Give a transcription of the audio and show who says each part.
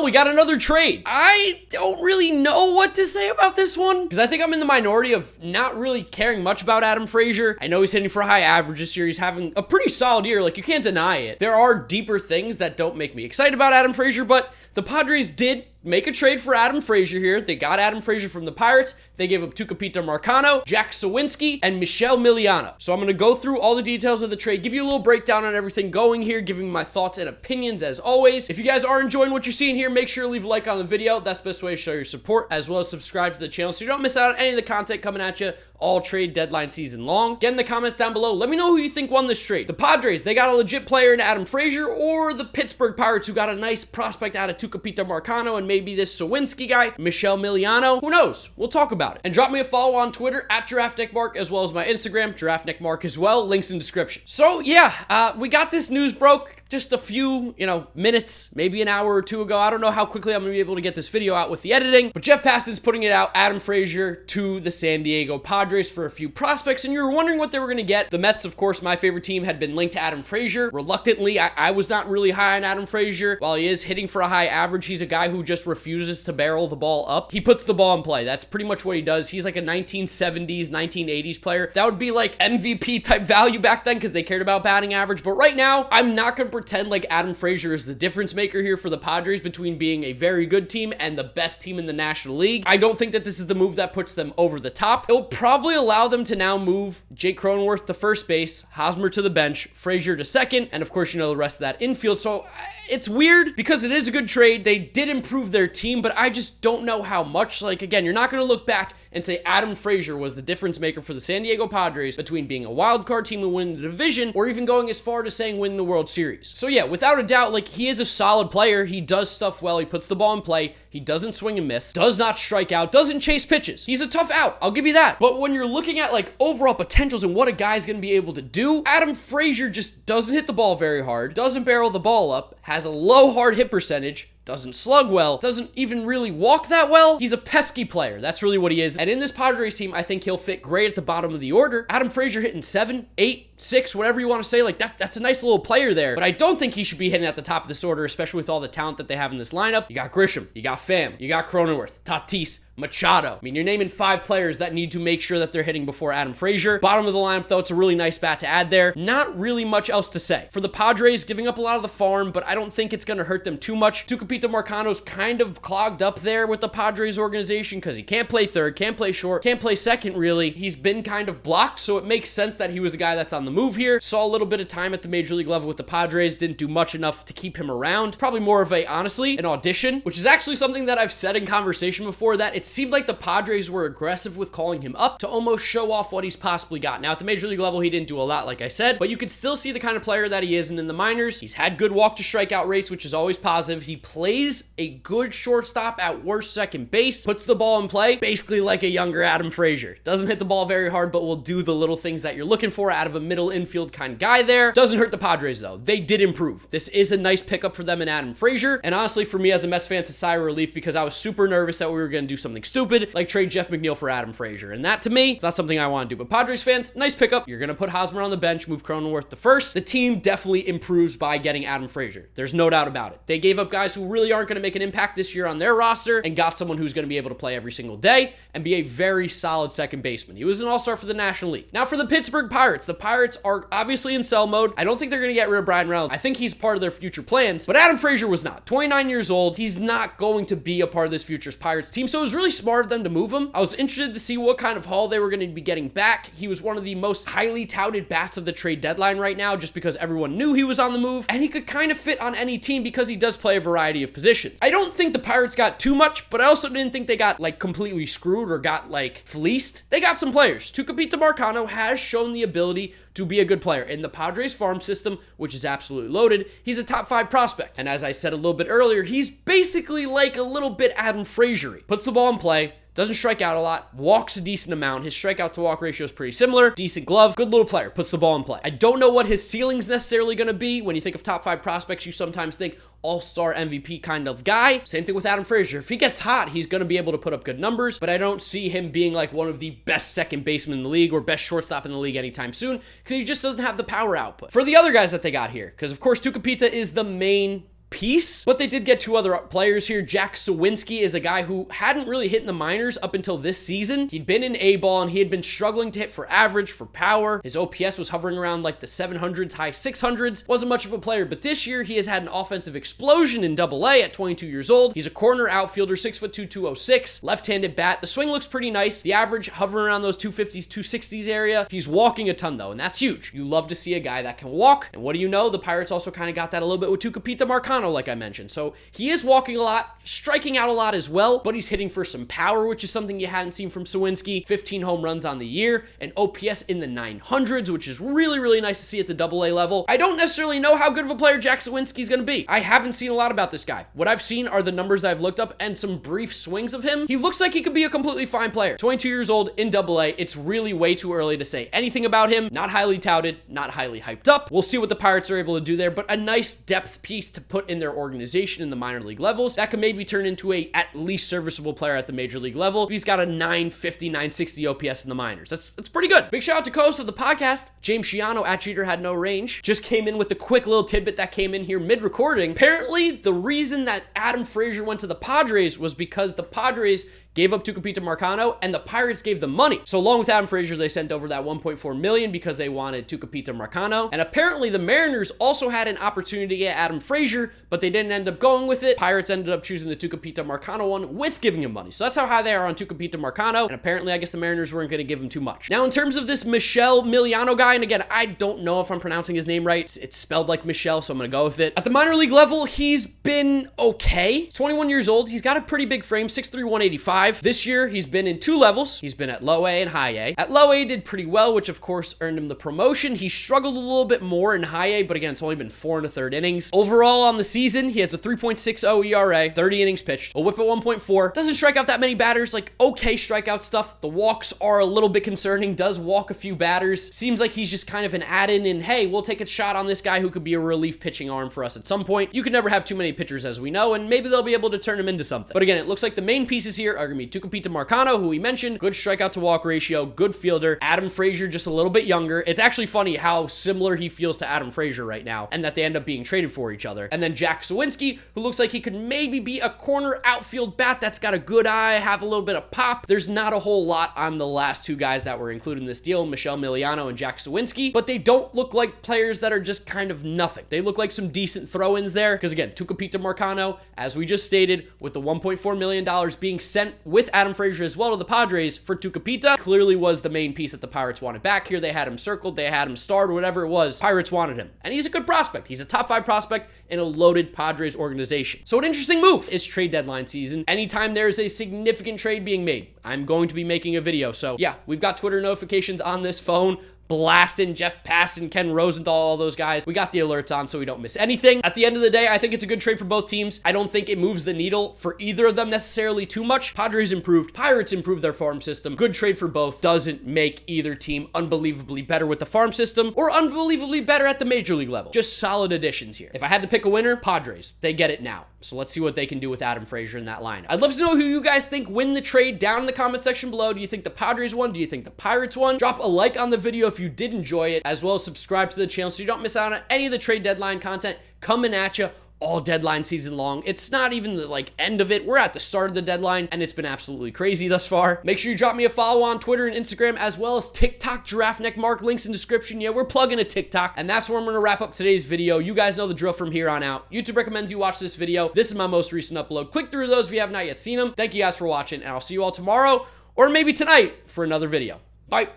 Speaker 1: Well, we got another trade. I don't really know what to say about this one because I think I'm in the minority of not really caring much about Adam Frazier. I know he's hitting for a high average this year. He's having a pretty solid year. Like, you can't deny it. There are deeper things that don't make me excited about Adam Frazier, but the Padres did make a trade for Adam Frazier here. They got Adam Frazier from the Pirates. They gave up Tucupita Marcano, Jack Suwinski, and Michell Miliano. So I'm going to go through all the details of the trade, give you a little breakdown on everything going here, giving my thoughts and opinions as always. If you guys are enjoying what you're seeing here, make sure to leave a like on the video. That's the best way to show your support, as well as subscribe to the channel so you don't miss out on any of the content coming at you all trade deadline season long. Get in the comments down below. Let me know who you think won this trade. The Padres, they got a legit player in Adam Frazier, or the Pittsburgh Pirates, who got a nice prospect out of Tucupita Marcano and maybe this Suwinski guy, Michell Miliano. Who knows? We'll talk about it. And drop me a follow on Twitter at GiraffeNeckMarc, as well as my Instagram, GiraffeNeckMarc as well. Links in description. So yeah, we got this news broke just a few, minutes, maybe an hour or two ago. I don't know how quickly I'm going to be able to get this video out with the editing, but Jeff Passan's putting it out. Adam Frazier to the San Diego Padres for a few prospects, and you were wondering what they were going to get. The Mets, of course, my favorite team, had been linked to Adam Frazier. Reluctantly, I was not really high on Adam Frazier. While he is hitting for a high average, he's a guy who just refuses to barrel the ball up. He puts the ball in play. That's pretty much what he does. He's like a 1970s, 1980s player. That would be like MVP type value back then because they cared about batting average. But right now, I'm not going to pretend like Adam Frazier is the difference maker here for the Padres between being a very good team and the best team in the National League. I don't think that this is the move that puts them over the top. It'll probably allow them to now move Jake Cronenworth to first base, Hosmer to the bench, Frazier to second, and of course, the rest of that infield. So it's weird because it is a good trade. They did improve their team, but I just don't know how much. Like, again, you're not going to look back and say Adam Frazier was the difference maker for the San Diego Padres between being a wild card team and winning the division, or even going as far to saying winning the World Series. So yeah, without a doubt, like, he is a solid player. He does stuff well. He puts the ball in play. He doesn't swing and miss, does not strike out, doesn't chase pitches. He's a tough out. I'll give you that. But when you're looking at like overall potentials and what a guy's going to be able to do, Adam Frazier just doesn't hit the ball very hard, doesn't barrel the ball up, has a low hard hit percentage, doesn't slug well, doesn't even really walk that well. He's a pesky player. That's really what he is. And in this Padres team, I think he'll fit great at the bottom of the order. Adam Frazier hitting 7, 8, 6, whatever you want to say, like that's a nice little player there. But I don't think he should be hitting at the top of this order, especially with all the talent that they have in this lineup. You got Grisham, you got Pham, you got Cronenworth, Tatis, Machado. I mean, you're naming 5 players that need to make sure that they're hitting before Adam Frazier. Bottom of the lineup, though, it's a really nice bat to add there. Not really much else to say. For the Padres, giving up a lot of the farm, but I don't think it's going to hurt them too much. Tucupita Marcano's kind of clogged up there with the Padres organization because he can't play third, can't play short, can't play second, really. He's been kind of blocked, so it makes sense that he was a guy that's on the move here. Saw a little bit of time at the major league level with the Padres, didn't do much enough to keep him around. Probably more of honestly, an audition, which is actually something that I've said in conversation before, that it seemed like the Padres were aggressive with calling him up to almost show off what he's possibly got. Now, at the major league level, he didn't do a lot, like I said, but you could still see the kind of player that he is. And in the minors, he's had good walk to strikeout rates, which is always positive. He plays a good shortstop, at worst second base, puts the ball in play, basically like a younger Adam Frazier. Doesn't hit the ball very hard, but will do the little things that you're looking for out of a middle infield kind of guy there. Doesn't hurt the Padres, though. They did improve. This is a nice pickup for them in Adam Frazier. And honestly, for me as a Mets fan, it's a sigh of relief because I was super nervous that we were going to do something stupid, like trade Jeff McNeil for Adam Frazier. And that, to me, it's not something I want to do. But Padres fans, nice pickup. You're going to put Hosmer on the bench, move Cronenworth to first. The team definitely improves by getting Adam Frazier. There's no doubt about it. They gave up guys who really aren't going to make an impact this year on their roster and got someone who's going to be able to play every single day and be a very solid second baseman. He was an all-star for the National League. Now for the Pittsburgh Pirates. The Pirates are obviously in sell mode. I don't think they're going to get rid of Brian Reynolds. I think he's part of their future plans, but Adam Frazier was not. 29 years old. He's not going to be a part of this future's Pirates team, so it was really smart of them to move him. I was interested to see what kind of haul they were going to be getting back. He was one of the most highly touted bats of the trade deadline right now, just because everyone knew he was on the move, and he could kind of fit on any team because he does play a variety of positions. I don't think the Pirates got too much, but I also didn't think they got completely screwed or got fleeced. They got some players. Tucupita Marcano has shown the ability to be a good player. In the Padres farm system, which is absolutely loaded, he's a top 5 prospect. And as I said a little bit earlier, he's basically like a little bit Adam Frazier-y. Puts the ball in play, doesn't strike out a lot, walks a decent amount. His strikeout to walk ratio is pretty similar. Decent glove, good little player, puts the ball in play. I don't know what his ceiling's necessarily going to be. When you think of top 5 prospects, you sometimes think all-star MVP kind of guy. Same thing with Adam Frazier. If he gets hot, he's going to be able to put up good numbers, but I don't see him being like one of the best second basemen in the league or best shortstop in the league anytime soon because he just doesn't have the power output. For the other guys that they got here, because of course Tucupita is the main piece, but they did get two other players here. Jack Suwinski is a guy who hadn't really hit in the minors up until this season. He'd been in A-ball and he had been struggling to hit for average, for power. His OPS was hovering around like the 700s, high 600s. Wasn't much of a player, but this year he has had an offensive explosion in AA at 22 years old. He's a corner outfielder, 6'2", 206, left-handed bat. The swing looks pretty nice. The average hovering around those 250s, 260s area. He's walking a ton though, and that's huge. You love to see a guy that can walk, and what do you know? The Pirates also kind of got that a little bit with Tucupita Marcano, like I mentioned. So he is walking a lot, striking out a lot as well, but he's hitting for some power, which is something you hadn't seen from Suwinski. 15 home runs on the year, and OPS in the 900s, which is really, really nice to see at the AA level. I don't necessarily know how good of a player Jack Suwinski is going to be. I haven't seen a lot about this guy. What I've seen are the numbers I've looked up and some brief swings of him. He looks like he could be a completely fine player. 22 years old in AA. It's really way too early to say anything about him. Not highly touted, not highly hyped up. We'll see what the Pirates are able to do there, but a nice depth piece to put in their organization in the minor league levels that could maybe turn into a at least serviceable player at the major league level. He's got a 950, 960 OPS in the minors. That's pretty good. Big shout out to co-host of the podcast, James Shiano at Jeter Had No Range. Just came in with the quick little tidbit that came in here mid-recording. Apparently, the reason that Adam Frazier went to the Padres was because the Padres gave up Tucupita Marcano, and the Pirates gave them money. So along with Adam Frazier, they sent over that $1.4 million because they wanted Tucupita Marcano. And apparently the Mariners also had an opportunity to get Adam Frazier, but they didn't end up going with it. Pirates ended up choosing the Tucupita Marcano one with giving him money. So that's how high they are on Tucupita Marcano. And apparently, I guess the Mariners weren't going to give him too much. Now, in terms of this Michell Miliano guy, and again, I don't know if I'm pronouncing his name right. It's spelled like Michelle, so I'm going to go with it. At the minor league level, he's been okay. 21 years old. He's got a pretty big frame, 6'3", 185. This year, he's been in two levels. He's been at low A and high A. At low A, he did pretty well, which of course earned him the promotion. He struggled a little bit more in high A, but again, it's only been 4 1/3 innings. Overall on the season, he has a 3.60 ERA, 30 innings pitched, a whip at 1.4. Doesn't strike out that many batters, like okay strikeout stuff. The walks are a little bit concerning, does walk a few batters. Seems like he's just kind of an add-in and hey, we'll take a shot on this guy who could be a relief pitching arm for us at some point. You can never have too many pitchers as we know, and maybe they'll be able to turn him into something. But again, it looks like the main pieces here are going to be Tucupita Marcano, who we mentioned, good strikeout to walk ratio, good fielder. Adam Frazier, just a little bit younger. It's actually funny how similar he feels to Adam Frazier right now, and that they end up being traded for each other. And then Jack Suwinski, who looks like he could maybe be a corner outfield bat that's got a good eye, have a little bit of pop. There's not a whole lot on the last two guys that were included in this deal, Michell Miliano and Jack Suwinski, but they don't look like players that are just kind of nothing. They look like some decent throw-ins there, because again, Tucupita Marcano, as we just stated, with the $1.4 million being sent with Adam Frazier as well to the Padres for Tucupita, clearly was the main piece that the Pirates wanted back here. They had him circled, they had him starred, whatever it was. Pirates wanted him, and he's a good prospect. He's a top 5 prospect in a loaded Padres organization. So an interesting move. It's trade deadline season. Anytime there's a significant trade being made, I'm going to be making a video. So yeah, we've got Twitter notifications on this phone, blasting Jeff Passan, Ken Rosenthal, all those guys. We got the alerts on so we don't miss anything. At the end of the day, I think it's a good trade for both teams. I don't think it moves the needle for either of them necessarily too much. Padres improved, Pirates improved their farm system. Good trade for both. Doesn't make either team unbelievably better with the farm system or unbelievably better at the major league level. Just solid additions here. If I had to pick a winner, Padres. They get it now. So let's see what they can do with Adam Frazier in that line. I'd love to know who you guys think win the trade down in the comment section below. Do you think the Padres won? Do you think the Pirates won? Drop a like on the video if you did enjoy it, as well as subscribe to the channel so you don't miss out on any of the trade deadline content coming at you all deadline season long. It's not even the end of it. We're at the start of the deadline, and it's been absolutely crazy thus far. Make sure you drop me a follow on Twitter and Instagram, as well as TikTok, GiraffeNeckMarc, links in description. Yeah, we're plugging a TikTok, and that's where I'm going to wrap up today's video. You guys know the drill from here on out. YouTube recommends you watch this video. This is my most recent upload. Click through those if you have not yet seen them. Thank you guys for watching, and I'll see you all tomorrow, or maybe tonight, for another video. Bye.